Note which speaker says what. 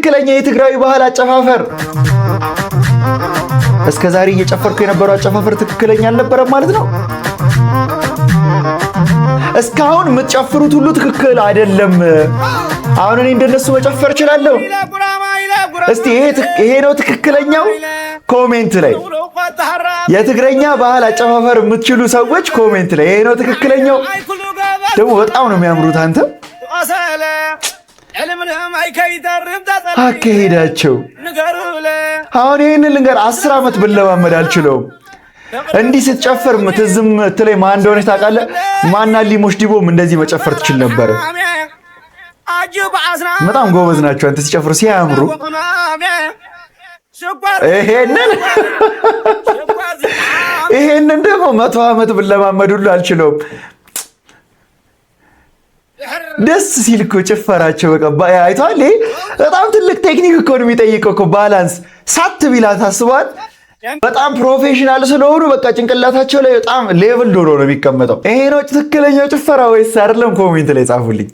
Speaker 1: ትክክለኛ የትግራዊ ባህል አጨፋፈር። እስከ ዛሬ እየጨፈርኩ የነበረው አጨፋፈር ትክክለኛ አልነበረም ማለት ነው። እስካሁን የምትጨፍሩት ሁሉ ትክክል አይደለም። አሁን እኔ እንደነሱ መጨፈር እችላለሁ? እስቲ ይሄ ነው ትክክለኛው? ኮሜንት ላይ የትግረኛ ባህል አጨፋፈር የምትችሉ ሰዎች ኮሜንት ላይ ይሄ ነው ትክክለኛው? ደግሞ በጣም ነው የሚያምሩት። አንተ አካሄዳቸው አሁን ይህንን ልንገር 10 ዓመት ብለማመድ አልችለውም። እንዲህ ስትጨፍር ትዝም ትለኝ ማን እንደሆነች ታውቃለህ? ማናሊሞሽ ዲቦም እንደዚህ መጨፈር ትችል ነበር። በጣም ጎበዝ ናቸው አንተ ሲጨፍሩ ሲያምሩ። ይሄንን ደግሞ 100 ዓመት ብለማመድ ሁሉ አልችለውም። ደስ ሲል እኮ ጭፈራቸው በቃ አይቷል። ይሄ በጣም ትልቅ ቴክኒክ እኮ ነው የሚጠይቀው እኮ ባላንስ ሳት ቢላ ታስቧል። በጣም ፕሮፌሽናል ስለሆኑ በቃ ጭንቅላታቸው ላይ በጣም ሌቭል ዶሮ ነው የሚቀመጠው። ይሄ ነው ትክክለኛው ጭፈራ ወይስ አይደለም? ኮሜንት ላይ ጻፉልኝ።